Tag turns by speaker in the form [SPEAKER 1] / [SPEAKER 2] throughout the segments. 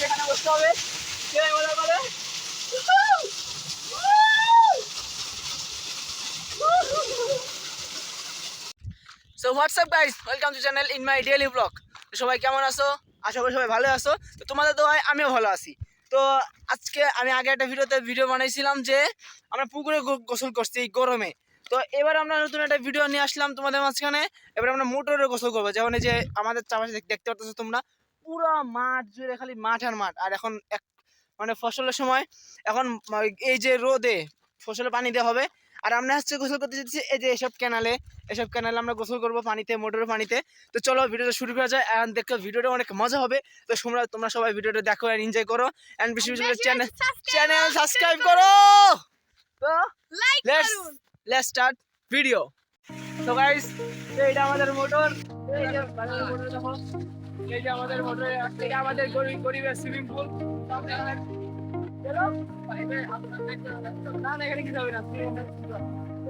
[SPEAKER 1] এখানে বসতে হবে। কে মজা করে? So WhatsApp guys, welcome to channel in my daily blog. সবাই কেমন আছো? আশা করি সবাই ভালো আছো। তো তোমাদের দোয়ায় আমিও ভালো আছি। তো আজকে আমি আগে একটা ভিডিও বানাইছিলাম যে আমরা পুকুরে গোসল করছি এই গরমে। তো এবার আমরা নতুন একটা ভিডিও নিয়ে আসলাম তোমাদের মাঝখানে। এবার আমরা মোটরে গোসল করবো। যেমন এই যে আমাদের চারপাশে দেখতে পাচ্ছ তোমরা, পুরো মাঠ জুড়ে খালি মাঠ আর মাঠ। আর এখন মানে ফসলের সময়, এখন এই যে রোদে ফসলে পানি দেওয়া হবে। আর আমরা হচ্ছে গোসল করতে যেতেছি এই যে এসব ক্যানালে আমরা গোসল করবো পানিতে, মোটরের পানিতে। তো চলো ভিডিওটা শুরু করা যায়। আর দেখো ভিডিওটা অনেক মজা হবে। তো তোমরা সবাই ভিডিওটা দেখো আর এনজয় করো। এন্ড বেশি বেশি করে চ্যানেল সাবস্ক্রাইব করো। তো লেটস স্টার্ট ভিডিও। তো গাইস, এইটা আমাদের মোটর। এই যে মোটর দেখো, এই যে আমাদের মোটর, এটা আমাদের গরিবের সুইমিং পুল। চলো না এখানে কি যাবে না।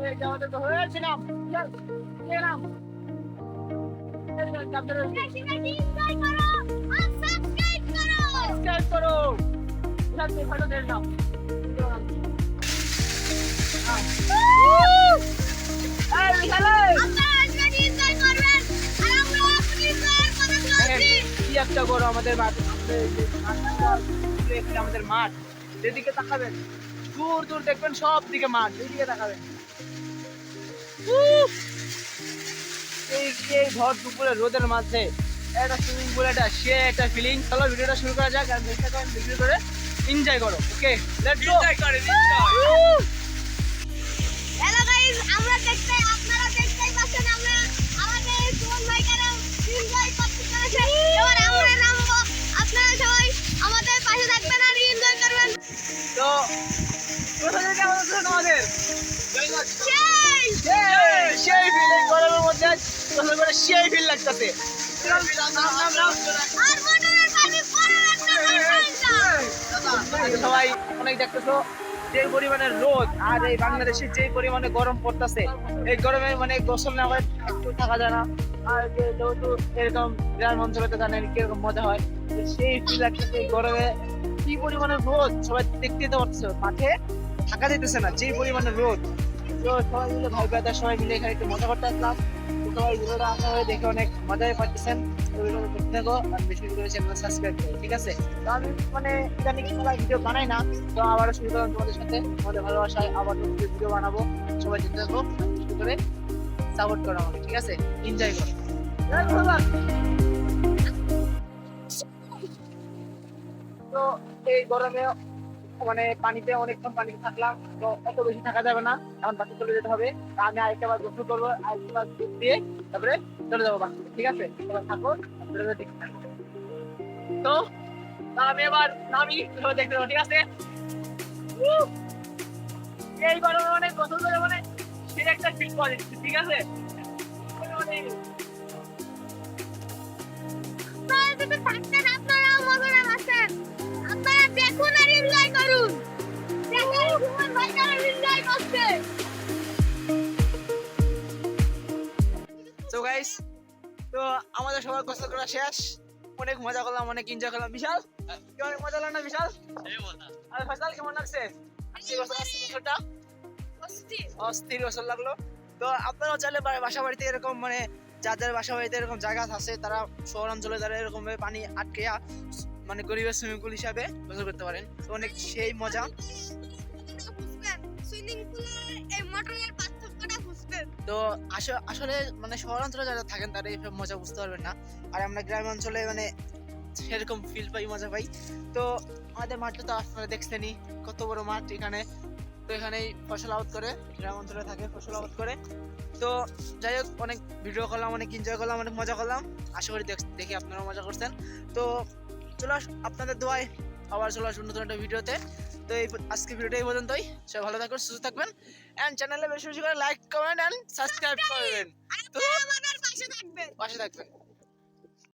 [SPEAKER 1] এই যে আমাদের তো হয়েছে নাম নাম সাবস্ক্রাইব করো। ভালো দেন নাম। একটা করো আমাদের মাঠ, আমাদের মাঠ যেদিকে তাকাবেন দূর দূর দেখবেন সব দিকে মাঠ, যেদিকে তাকাবেন। এই ভর দুপুরে রোদের মাঝে একটা সুইমিং পুল, একটা ফিলিং। চলো ভিডিওটা শুরু করা যাক। আর ভিডিও করে এনজয় করো। ওকে, লেটস গো।
[SPEAKER 2] হ্যালো গাইস, আপনারা দেখতেই পাচ্ছেন আমরা আমাদের সুমন ভাইকে এনজয় করতে চলেছে। এবার আমরা নামবো, আপনারা সবাই আমাদের পাশে থাকবেন আর এনজয় করবেন।
[SPEAKER 1] তো কোথায় কেমন আছে তোমাদের? সেই ফিলিং গরমের মধ্যে গোসল করে সেই ফিল লাগতেছে।
[SPEAKER 2] আর মোটরের পানি পরে একটা
[SPEAKER 1] সবাই অনেক দেখতেছো যে পরিমাণে রোদ আর এই বাংলাদেশে যে পরিমাণে গরম পড়তেছে, এই গরমে মানে গোসল না করে একটু থাকা যায় না। আর যেহেতু এরকম গ্রাম অঞ্চলে তো জানেন কিরকম মজা হয়, সেই ফিল লাগতেছে। এই গরমে কি পরিমাণে রোদ সবাই দেখতে পাচ্ছ, মাঠে থাকা যেতেছে না যে পরিমাণে রোদ। তো সবাই মিলে ভাই ব্রাদার সবাই মিলে এখানে একটু মজা করতে আসলাম। সবাই ভিডিওটা আপনারা দেখে অনেক মজাই পাচ্ছেন। দেখতে থাকো আর বেশি করে চ্যানেল সাবস্ক্রাইব করো, ঠিক আছে? তো আমি মানে ইদানিং ভিডিও বানাই না, তো আবারও শুরু করলাম তোমাদের সাথে। তোমাদের ভালোবাসায় আবার নতুন ভিডিও বানাবো। সবাই দেখতে থাকো, বেশি করে সাপোর্ট করো আমাকে, ঠিক আছে? এনজয় করো। তো এই গরমে মানে পানিতে অনেকক্ষণ পানিতে থাকলাম, তো অত বেশি থাকা যাবে না, এখন বাকি চলে যেতে হবে। আমি আরেকটা বার গোসল করবো, আরেকটা বার দুধ দিয়ে তারপরে চলে যাবো বাকি, ঠিক আছে? এবার থাকো, তো আমি এবার নামি, দেখতে পাবো, ঠিক আছে? এই গরমে মানে গোসল করে মানে সে একটা ফিল পাওয়া যাচ্ছে, ঠিক আছে?
[SPEAKER 2] আপনারাও মজা পাচ্ছেন। আপনারা দেখুন আর এনজয় করুন। দেখেন সুমন ভাই কেমন এনজয় করছে।
[SPEAKER 1] সো গাইস, তো আমাদের সবার গোসল করা শেষ। অনেক মজা করলাম, অনেক এনজয় করলাম। বিশাল কি অনেক মজা লাগলো না বিশাল? আর ফয়সাল কেমন লাগছে? অস্থির গোসল লাগলো। তো আপনারাও চাইলে বাসা বাড়িতে এরকম মানে যাদের বাসা বাড়িতে এরকম জায়গা আছে, তারা শহরাঞ্চলে যারা এরকম পানি আটকে মানে গরিবের সুইমিং পুল হিসাবে গোসল করতে পারেন। তো অনেক সেই মজা।
[SPEAKER 2] সুইমিং পুলের এই মোটরের পার্থক্যটা বুঝবেন।
[SPEAKER 1] তো আসলে মানে শহরাঞ্চলে যারা থাকেন তারা এই মজা বুঝতে পারবেন না। আর আমরা গ্রাম অঞ্চলে মানে সেরকম ফিল পাই, মজা পাই। তো আমাদের মাঠটা তো আপনারা দেখছেনই, কত বড় মাঠ এখানে। তো এখানেই ফসল আবাদ করে, গ্রাম অঞ্চলে থাকে ফসল আবাদ করে। তো যাই হোক, অনেক ভিডিও করলাম, অনেক এনজয় করলাম, অনেক মজা করলাম। আশা করি দেখি আপনারাও মজা করছেন। তো চলো আপনাদের দোয়ায় আবার চলে আসুন নতুন একটা ভিডিওতে। তো আজকে ভিডিওটা এই পর্যন্তই। সবাই ভালো থাকবেন, সুস্থ থাকবেন, এন্ড চ্যানেলে বেশি বেশি করে লাইক কমেন্ট এন্ড সাবস্ক্রাইব করবেন। তো
[SPEAKER 2] আমাদের পাশে থাকবেন।
[SPEAKER 1] পাশে থাকবেন।